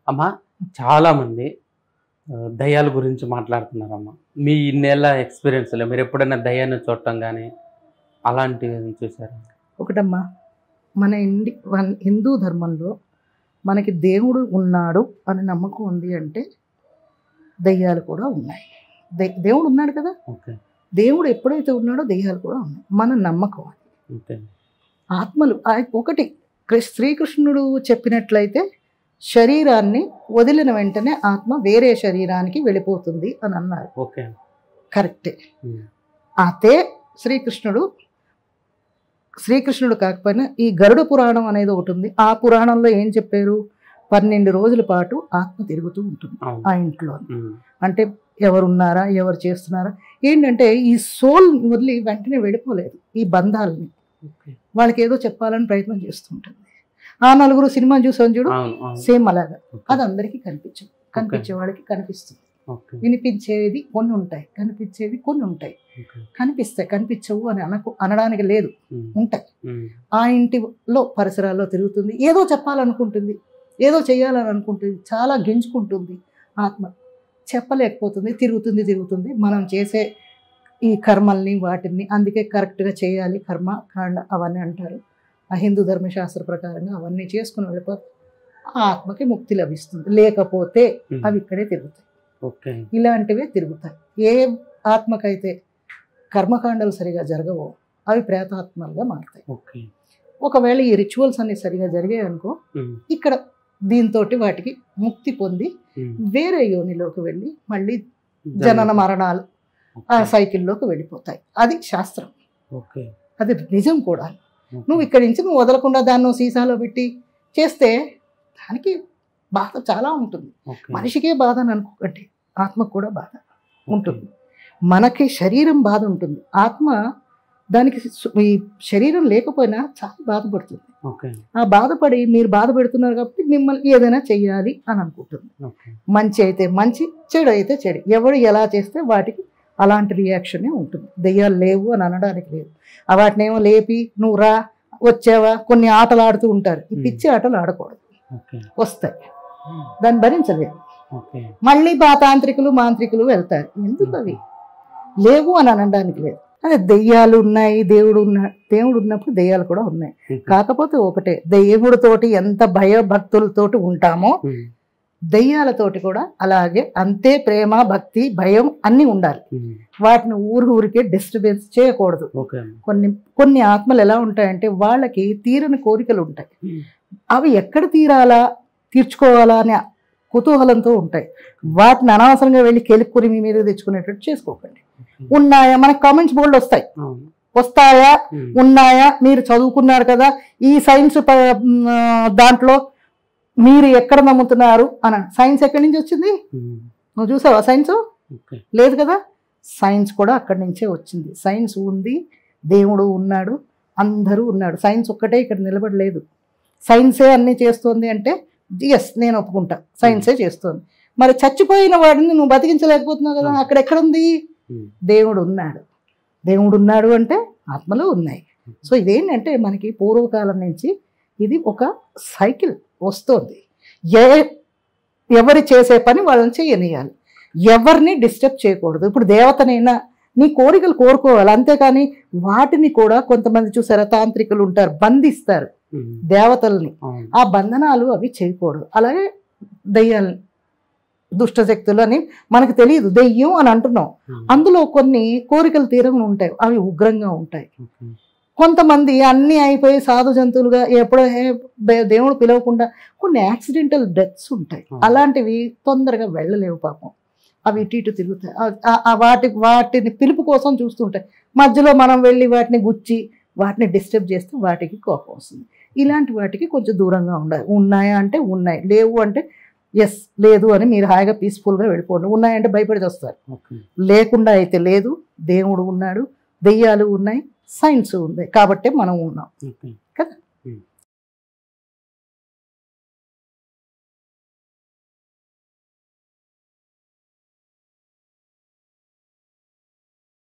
అమ్మ, చాలామంది దయ్యాల గురించి మాట్లాడుతున్నారమ్మ. మీ ఇన్నేళ్ళ ఎక్స్‌పీరియన్స్‌లో మీరు ఎప్పుడైనా దయ్యాన్ని చూడటం గానీ, అలాంటివి చూసారా? ఒకటమ్మా, మన హిందూ ధర్మంలో మనకి దేవుడు ఉన్నాడు అని నమ్మకం ఉంది అంటే దెయ్యాలు కూడా ఉన్నాయి. దేవుడు ఉన్నాడు కదా, ఓకే. దేవుడు ఎప్పుడైతే ఉన్నాడో దెయ్యాలు కూడా ఉన్నాయి. మన నమ్మకం అది. ఓకే. ఆత్మలు ఒకటి శ్రీకృష్ణుడు చెప్పినట్లయితే శరీరాన్ని వదిలిన వెంటనే ఆత్మ వేరే శరీరానికి వెళ్ళిపోతుంది అని అన్నారు. ఓకే. కరెక్టే. అదే శ్రీకృష్ణుడు కాకపోయినా ఈ గరుడ పురాణం అనేది ఒకటి ఉంది. ఆ పురాణంలో ఏం చెప్పారు? 12 రోజుల పాటు ఆత్మ తిరుగుతూ ఉంటుంది ఆ ఇంట్లో. అంటే ఎవరున్నారా, ఎవరు చేస్తున్నారా, ఏంటంటే ఈ సోల్ వదిలి వెంటనే వెళ్ళిపోలేదు. ఈ బంధాలని వాళ్ళకి ఏదో చెప్పాలని ప్రయత్నం చేస్తుంటుంది. ఆ నలుగురు సినిమా చూసాను చూడు, సేమ్ అలాగా. అది అందరికీ కనిపించే వాళ్ళకి కనిపిస్తుంది. వినిపించేది కొన్ని ఉంటాయి, కనిపించేది కొన్ని ఉంటాయి. కనిపిస్తాయి, కనిపించవు అని అనడానికి లేదు, ఉంటాయి. ఆ ఇంటిలో పరిసరాల్లో తిరుగుతుంది, ఏదో చెప్పాలనుకుంటుంది, ఏదో చేయాలని అనుకుంటుంది, చాలా గింజుకుంటుంది ఆత్మ, చెప్పలేకపోతుంది, తిరుగుతుంది. మనం చేసే ఈ కర్మల్ని వాటిని అందుకే కరెక్ట్గా చేయాలి, కర్మ కాండ అవన్నీ అంటారు. ఆ హిందూ ధర్మశాస్త్ర ప్రకారంగా అవన్నీ చేసుకుని వెళ్ళిపోతే ఆ ఆత్మకి ముక్తి లభిస్తుంది. లేకపోతే అవి ఇక్కడే తిరుగుతాయి. ఇలాంటివే తిరుగుతాయి. ఏ ఆత్మకైతే కర్మకాండలు సరిగా జరగవో అవి ప్రేతాత్మలుగా మారుతాయి. ఒకవేళ ఈ రిచువల్స్ అన్ని సరిగా జరిగాయి అనుకో, ఇక్కడ దీంతో వాటికి ముక్తి పొంది వేరే యోనిలోకి వెళ్ళి మళ్ళీ జనన మరణాలు ఆ సైకిల్లోకి వెళ్ళిపోతాయి. అది శాస్త్రం, అది నిజం కూడా. నువ్వు ఇక్కడి నుంచి నువ్వు వదలకుండా దాన్ని సీసాలో పెట్టి చేస్తే దానికి బాధ చాలా ఉంటుంది. మనిషికే బాధ అని అనుకోకండి, ఆత్మకు కూడా బాధ ఉంటుంది. మనకి శరీరం బాధ ఉంటుంది, ఆత్మ దానికి ఈ శరీరం లేకపోయినా చాలా బాధపడుతుంది. ఆ బాధపడి మీరు బాధ పెడుతున్నారు కాబట్టి మిమ్మల్ని ఏదైనా చెయ్యాలి అని అనుకుంటుంది. మంచి అయితే మంచి, చెడు అయితే చెడు. ఎవడు ఎలా చేస్తే వాటికి అలాంటి రియాక్షనే ఉంటుంది. దెయ్యాలు లేవు అని అనడానికి లేదు. వాటిని ఏమో లేపి నువ్వు రా, వచ్చావా, కొన్ని ఆటలు ఆడుతూ ఉంటారు. ఈ పిచ్చి ఆటలు ఆడకూడదు, వస్తాయి, దాన్ని భరించలేదు. మళ్ళీ తాంత్రికులు మాంత్రికులు వెళ్తారు. ఎందుకు అవి లేవు అని అనడానికి లేదు. అదే దెయ్యాలు ఉన్నాయి, దేవుడు ఉన్నప్పుడు దెయ్యాలు కూడా ఉన్నాయి. కాకపోతే ఒకటే, దేవుడితోటి ఎంత భయభక్తులతోటి ఉంటామో దెయ్యాలతోటి కూడా అలాగే అంతే ప్రేమ, భక్తి, భయం అన్నీ ఉండాలి. వాటిని ఊరికే డిస్టర్బెన్స్ చేయకూడదు. కొన్ని ఆత్మలు ఎలా ఉంటాయంటే వాళ్ళకి తీరని కోరికలు ఉంటాయి. అవి ఎక్కడ తీర్చుకోవాలా అనే కుతూహలంతో ఉంటాయి. వాటిని అనవసరంగా వెళ్ళి కెలుక్కుని మీ మీద తెచ్చుకునేటట్టు చేసుకోకండి. ఉన్నాయా, మనకి కామెంట్స్ బోర్డు వస్తాయా, ఉన్నాయా, మీరు చదువుకున్నారు కదా, ఈ సైన్స్ దాంట్లో మీరు ఎక్కడ నమ్ముతున్నారు అని. సైన్స్ ఎక్కడి నుంచి వచ్చింది? నువ్వు చూసావా సైన్స్? లేదు కదా. సైన్స్ కూడా అక్కడి నుంచే వచ్చింది. సైన్స్ ఉంది, దేవుడు ఉన్నాడు, అందరూ ఉన్నాడు. సైన్స్ ఒక్కటే ఇక్కడ నిలబడలేదు. సైన్సే అన్నీ చేస్తుంది అంటే ఎస్, నేను ఒప్పుకుంటా, సైన్సే చేస్తుంది. మరి చచ్చిపోయిన వాడిని నువ్వు బతికించలేకపోతున్నావు కదా, అక్కడ ఎక్కడుంది? దేవుడు ఉన్నాడు అంటే ఆత్మలు ఉన్నాయి. సో ఇదేంటంటే మనకి పూర్వకాలం నుంచి ఇది ఒక సైకిల్ వస్తుంది. ఎవరి చేసే పని వాళ్ళని చేయనియాలి, ఎవరిని డిస్టర్బ్ చేయకూడదు. ఇప్పుడు దేవతనైనా నీ కోరికలు కోరుకోవాలి, అంతేకాని వాటిని కూడా కొంతమంది చూసారా తాంత్రికులు ఉంటారు, బంధిస్తారు దేవతల్ని. ఆ బంధనాలు అవి చేయకూడదు. అలాగే దెయ్యాలని, దుష్టశక్తులు అని మనకు తెలియదు, దెయ్యం అని అంటున్నాం. అందులో కొన్ని కోరికలు తీరంగా ఉంటాయి, అవి ఉగ్రంగా ఉంటాయి. కొంతమంది అన్నీ అయిపోయి సాధు జంతువులుగా ఎప్పుడో దేవుడు పిలవకుండా కొన్ని యాక్సిడెంటల్ డెత్స్ ఉంటాయి. అలాంటివి తొందరగా వెళ్ళలేవు పాపం, అవి ఇటు తిరుగుతాయి. వాటిని పిలుపు కోసం చూస్తుంటాయి. మధ్యలో మనం వెళ్ళి వాటిని గుచ్చి వాటిని డిస్టర్బ్ చేస్తే వాటికి కోపం వస్తుంది. ఇలాంటి వాటికి కొంచెం దూరంగా ఉండాలి. ఉన్నాయా అంటే ఉన్నాయి, లేవు అంటే ఎస్ లేదు అని మీరు హాయిగా పీస్ఫుల్గా వెళ్ళిపోండి. ఉన్నాయంటే భయపడి వస్తారు. లేకుండా అయితే లేదు, దేవుడు ఉన్నాడు, దెయ్యాలు ఉన్నాయి, సైన్స్ ఉంది, కాబట్టి మనం ఉన్నాం.